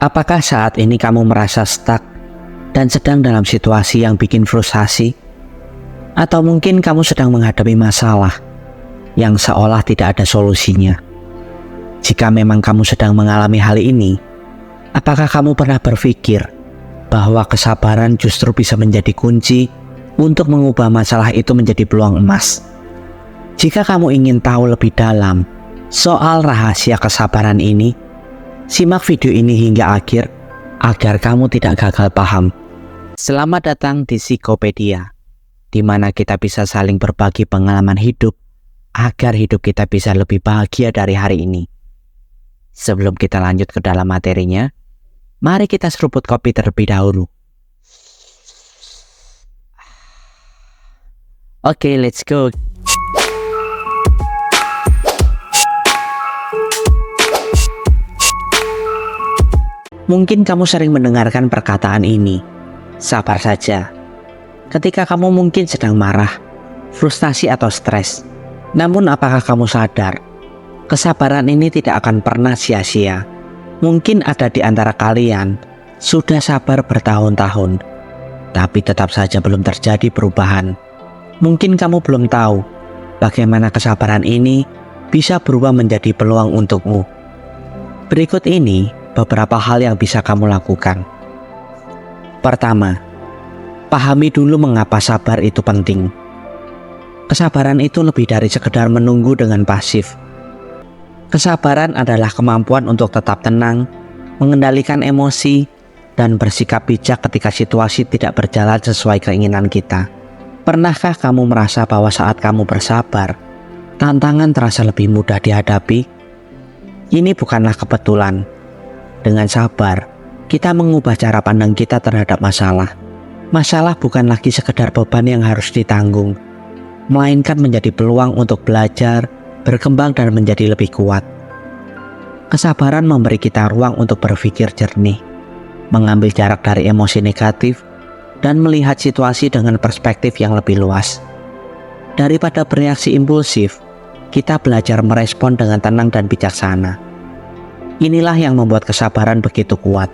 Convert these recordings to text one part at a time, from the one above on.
Apakah saat ini kamu merasa stuck dan sedang dalam situasi yang bikin frustasi? Atau mungkin kamu sedang menghadapi masalah yang seolah tidak ada solusinya? Jika memang kamu sedang mengalami hal ini, apakah kamu pernah berpikir bahwa kesabaran justru bisa menjadi kunci untuk mengubah masalah itu menjadi peluang emas? Jika kamu ingin tahu lebih dalam soal rahasia kesabaran ini, simak video ini hingga akhir agar kamu tidak gagal paham. Selamat datang di Psikopedia, di mana kita bisa saling berbagi pengalaman hidup agar hidup kita bisa lebih bahagia dari hari ini. Sebelum kita lanjut ke dalam materinya, mari kita seruput kopi terlebih dahulu. Oke, let's go. Mungkin kamu sering mendengarkan perkataan ini, sabar saja. Ketika kamu mungkin sedang marah, frustasi atau stres. Namun apakah kamu sadar, kesabaran ini tidak akan pernah sia-sia? Mungkin ada di antara kalian sudah sabar bertahun-tahun, tapi tetap saja belum terjadi perubahan. Mungkin kamu belum tahu bagaimana kesabaran ini bisa berubah menjadi peluang untukmu. Berikut ini beberapa hal yang bisa kamu lakukan. Pertama, pahami dulu mengapa sabar itu penting. Kesabaran itu lebih dari sekedar menunggu dengan pasif. Kesabaran adalah kemampuan untuk tetap tenang, mengendalikan emosi, dan bersikap bijak ketika situasi tidak berjalan sesuai keinginan kita. Pernahkah kamu merasa bahwa saat kamu bersabar, tantangan terasa lebih mudah dihadapi? Ini bukanlah kebetulan. Dengan sabar, kita mengubah cara pandang kita terhadap masalah. Masalah bukan lagi sekedar beban yang harus ditanggung, melainkan menjadi peluang untuk belajar, berkembang, dan menjadi lebih kuat. Kesabaran memberi kita ruang untuk berpikir jernih, mengambil jarak dari emosi negatif, dan melihat situasi dengan perspektif yang lebih luas. Daripada bereaksi impulsif, kita belajar merespon dengan tenang dan bijaksana. Inilah yang membuat kesabaran begitu kuat.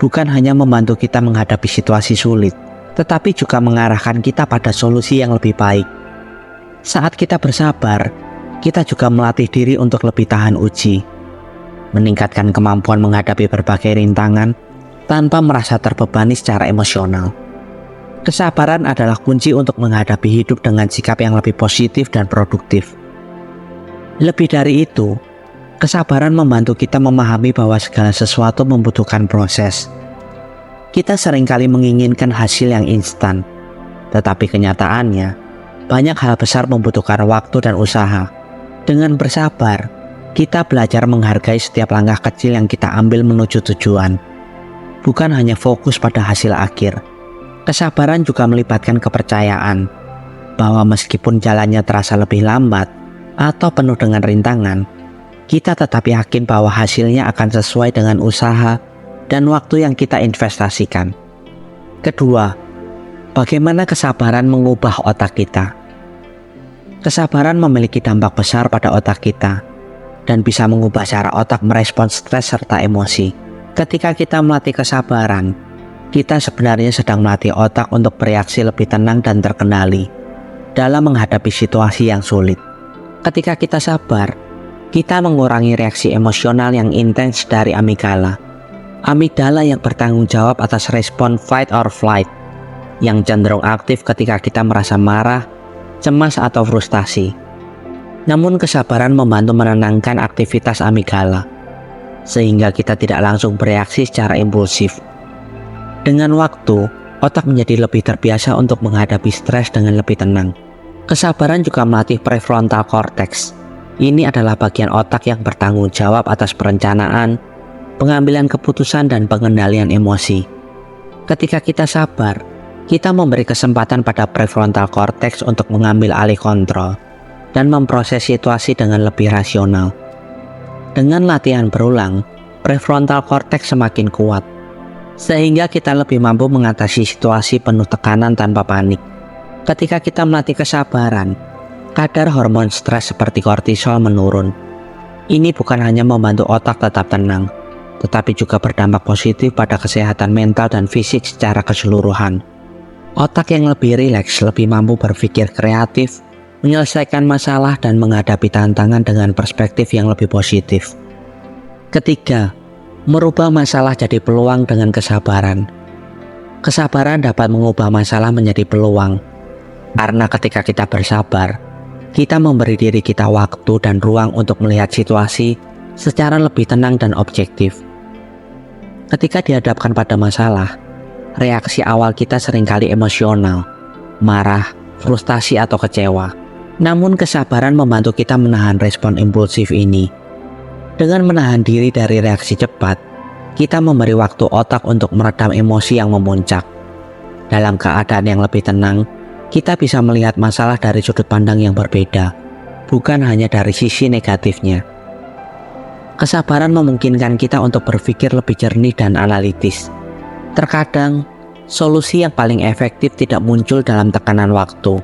Bukan hanya membantu kita menghadapi situasi sulit, tetapi juga mengarahkan kita pada solusi yang lebih baik. Saat kita bersabar, kita juga melatih diri untuk lebih tahan uji, meningkatkan kemampuan menghadapi berbagai rintangan tanpa merasa terbebani secara emosional. Kesabaran adalah kunci untuk menghadapi hidup dengan sikap yang lebih positif dan produktif. Lebih dari itu, kesabaran membantu kita memahami bahwa segala sesuatu membutuhkan proses. Kita seringkali menginginkan hasil yang instan, tetapi kenyataannya, banyak hal besar membutuhkan waktu dan usaha. Dengan bersabar, kita belajar menghargai setiap langkah kecil yang kita ambil menuju tujuan. Bukan hanya fokus pada hasil akhir. Kesabaran juga melibatkan kepercayaan bahwa meskipun jalannya terasa lebih lambat atau penuh dengan rintangan, kita tetap yakin bahwa hasilnya akan sesuai dengan usaha dan waktu yang kita investasikan. Kedua, bagaimana kesabaran mengubah otak kita? Kesabaran memiliki dampak besar pada otak kita dan bisa mengubah cara otak merespons stres serta emosi. Ketika kita melatih kesabaran, kita sebenarnya sedang melatih otak untuk bereaksi lebih tenang dan terkendali dalam menghadapi situasi yang sulit. Ketika kita sabar, kita mengurangi reaksi emosional yang intens dari amigdala. Amigdala yang bertanggung jawab atas respon fight or flight, yang cenderung aktif ketika kita merasa marah, cemas, atau frustasi. Namun kesabaran membantu menenangkan aktivitas amigdala, sehingga kita tidak langsung bereaksi secara impulsif. Dengan waktu, otak menjadi lebih terbiasa untuk menghadapi stres dengan lebih tenang. Kesabaran juga melatih prefrontal cortex. Ini adalah bagian otak yang bertanggung jawab atas perencanaan, pengambilan keputusan, dan pengendalian emosi. Ketika kita sabar, kita memberi kesempatan pada prefrontal cortex untuk mengambil alih kontrol dan memproses situasi dengan lebih rasional. Dengan latihan berulang, prefrontal cortex semakin kuat, sehingga kita lebih mampu mengatasi situasi penuh tekanan tanpa panik. Ketika kita melatih kesabaran, kadar hormon stres seperti kortisol menurun. Ini bukan hanya membantu otak tetap tenang, tetapi juga berdampak positif pada kesehatan mental dan fisik secara keseluruhan. Otak yang lebih rileks lebih mampu berpikir kreatif, menyelesaikan masalah dan menghadapi tantangan dengan perspektif yang lebih positif. Ketiga, merubah masalah jadi peluang dengan kesabaran. Kesabaran dapat mengubah masalah menjadi peluang, karena ketika kita bersabar, kita memberi diri kita waktu dan ruang untuk melihat situasi secara lebih tenang dan objektif. Ketika dihadapkan pada masalah, reaksi awal kita seringkali emosional, marah, frustasi atau kecewa. Namun kesabaran membantu kita menahan respon impulsif ini. Dengan menahan diri dari reaksi cepat, kita memberi waktu otak untuk meredam emosi yang memuncak. Dalam keadaan yang lebih tenang, kita bisa melihat masalah dari sudut pandang yang berbeda, bukan hanya dari sisi negatifnya. Kesabaran memungkinkan kita untuk berpikir lebih jernih dan analitis. Terkadang, solusi yang paling efektif tidak muncul dalam tekanan waktu.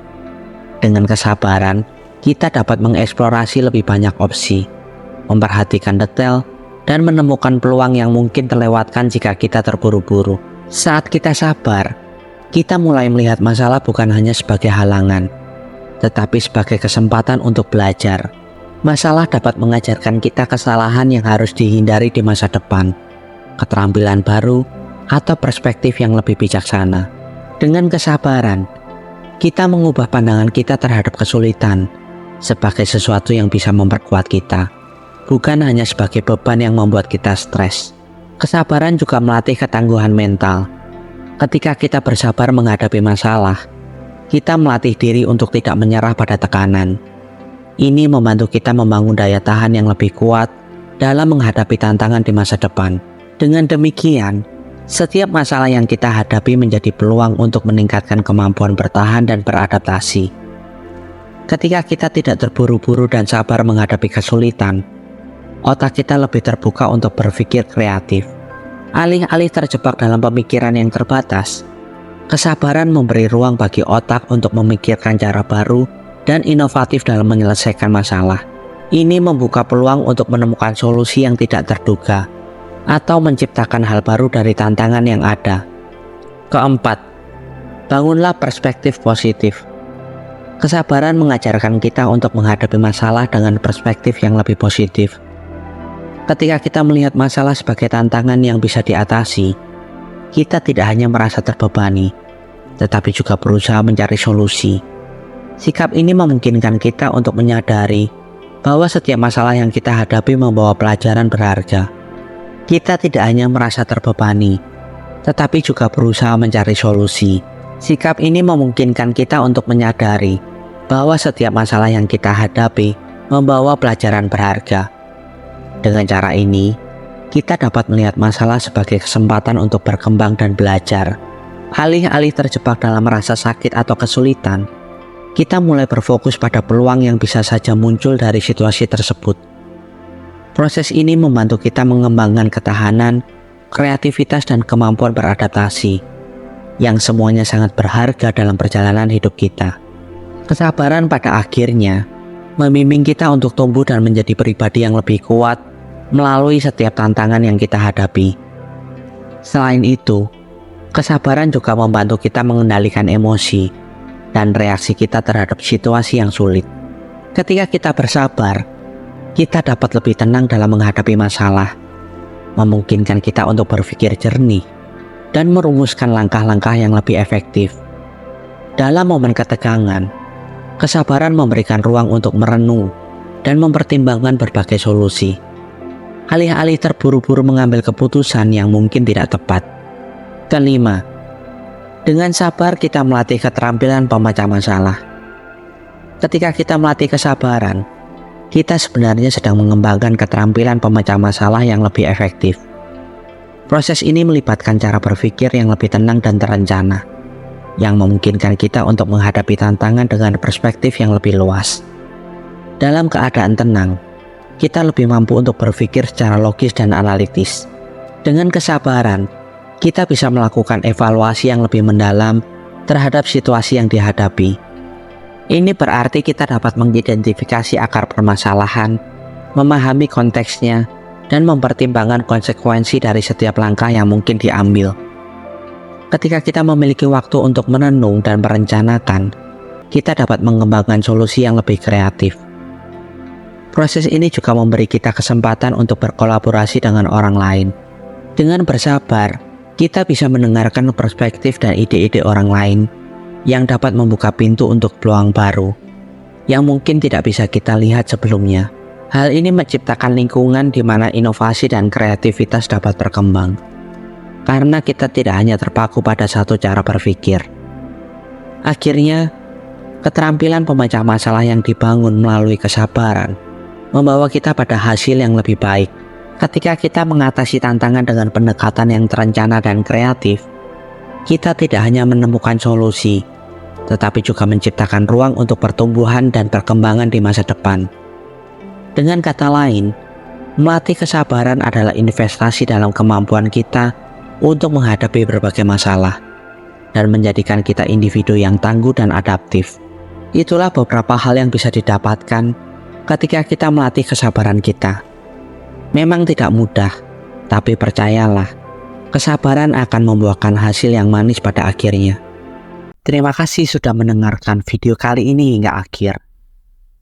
Dengan kesabaran, kita dapat mengeksplorasi lebih banyak opsi, memperhatikan detail, dan menemukan peluang yang mungkin terlewatkan jika kita terburu-buru. Saat kita sabar, kita mulai melihat masalah bukan hanya sebagai halangan, tetapi sebagai kesempatan untuk belajar. Masalah dapat mengajarkan kita kesalahan yang harus dihindari di masa depan, keterampilan baru, atau perspektif yang lebih bijaksana. Dengan kesabaran, kita mengubah pandangan kita terhadap kesulitan sebagai sesuatu yang bisa memperkuat kita, bukan hanya sebagai beban yang membuat kita stres. Kesabaran juga melatih ketangguhan mental. Ketika kita bersabar menghadapi masalah, kita melatih diri untuk tidak menyerah pada tekanan. Ini membantu kita membangun daya tahan yang lebih kuat dalam menghadapi tantangan di masa depan. Dengan demikian, setiap masalah yang kita hadapi menjadi peluang untuk meningkatkan kemampuan bertahan dan beradaptasi. Ketika kita tidak terburu-buru dan sabar menghadapi kesulitan, otak kita lebih terbuka untuk berpikir kreatif. Alih-alih terjebak dalam pemikiran yang terbatas, kesabaran memberi ruang bagi otak untuk memikirkan cara baru dan inovatif dalam menyelesaikan masalah. Ini membuka peluang untuk menemukan solusi yang tidak terduga atau menciptakan hal baru dari tantangan yang ada. Keempat, bangunlah perspektif positif. Kesabaran mengajarkan kita untuk menghadapi masalah dengan perspektif yang lebih positif. Ketika kita melihat masalah sebagai tantangan yang bisa diatasi, kita tidak hanya merasa terbebani, tetapi juga berusaha mencari solusi. Sikap ini memungkinkan kita untuk menyadari bahwa setiap masalah yang kita hadapi membawa pelajaran berharga. Kita tidak hanya merasa terbebani, tetapi juga berusaha mencari solusi. Sikap ini memungkinkan kita untuk menyadari bahwa setiap masalah yang kita hadapi membawa pelajaran berharga. Dengan cara ini, kita dapat melihat masalah sebagai kesempatan untuk berkembang dan belajar. Alih-alih terjebak dalam rasa sakit atau kesulitan, kita mulai berfokus pada peluang yang bisa saja muncul dari situasi tersebut. Proses ini membantu kita mengembangkan ketahanan, kreativitas, dan kemampuan beradaptasi, yang semuanya sangat berharga dalam perjalanan hidup kita. Kesabaran pada akhirnya membimbing kita untuk tumbuh dan menjadi pribadi yang lebih kuat melalui setiap tantangan yang kita hadapi. Selain itu, kesabaran juga membantu kita mengendalikan emosi dan reaksi kita terhadap situasi yang sulit. Ketika kita bersabar, kita dapat lebih tenang dalam menghadapi masalah, memungkinkan kita untuk berpikir jernih dan merumuskan langkah-langkah yang lebih efektif. Dalam momen ketegangan, kesabaran memberikan ruang untuk merenung dan mempertimbangkan berbagai solusi, alih-alih terburu-buru mengambil keputusan yang mungkin tidak tepat. Kelima, dengan sabar kita melatih keterampilan pemecah masalah. Ketika kita melatih kesabaran, kita sebenarnya sedang mengembangkan keterampilan pemecah masalah yang lebih efektif. Proses ini melibatkan cara berpikir yang lebih tenang dan terencana, yang memungkinkan kita untuk menghadapi tantangan dengan perspektif yang lebih luas. Dalam keadaan tenang, kita lebih mampu untuk berpikir secara logis dan analitis. Dengan kesabaran, kita bisa melakukan evaluasi yang lebih mendalam terhadap situasi yang dihadapi. Ini berarti kita dapat mengidentifikasi akar permasalahan, memahami konteksnya, dan mempertimbangkan konsekuensi dari setiap langkah yang mungkin diambil. Ketika kita memiliki waktu untuk menenung dan merencanakan, kita dapat mengembangkan solusi yang lebih kreatif. Proses ini juga memberi kita kesempatan untuk berkolaborasi dengan orang lain. Dengan bersabar, kita bisa mendengarkan perspektif dan ide-ide orang lain yang dapat membuka pintu untuk peluang baru yang mungkin tidak bisa kita lihat sebelumnya. Hal ini menciptakan lingkungan di mana inovasi dan kreativitas dapat berkembang, karena kita tidak hanya terpaku pada satu cara berpikir. Akhirnya, keterampilan pemecah masalah yang dibangun melalui kesabaran membawa kita pada hasil yang lebih baik. Ketika kita mengatasi tantangan dengan pendekatan yang terencana dan kreatif, kita tidak hanya menemukan solusi, tetapi juga menciptakan ruang untuk pertumbuhan dan perkembangan di masa depan. Dengan kata lain, melatih kesabaran adalah investasi dalam kemampuan kita untuk menghadapi berbagai masalah dan menjadikan kita individu yang tangguh dan adaptif. Itulah beberapa hal yang bisa didapatkan ketika kita melatih kesabaran kita. Memang tidak mudah, tapi percayalah, kesabaran akan membuahkan hasil yang manis pada akhirnya. Terima kasih sudah mendengarkan video kali ini hingga akhir.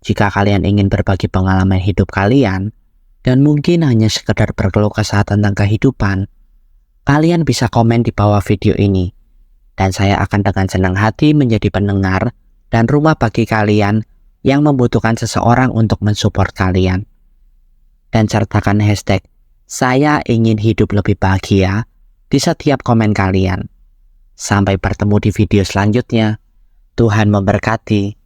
Jika kalian ingin berbagi pengalaman hidup kalian, dan mungkin hanya sekedar berkeluh kesah tentang kehidupan, kalian bisa komen di bawah video ini. Dan saya akan dengan senang hati menjadi pendengar dan rumah bagi kalian yang membutuhkan seseorang untuk mensupport kalian. Dan sertakan hashtag "Saya ingin hidup lebih bahagia" di setiap komen kalian. Sampai bertemu di video selanjutnya. Tuhan memberkati.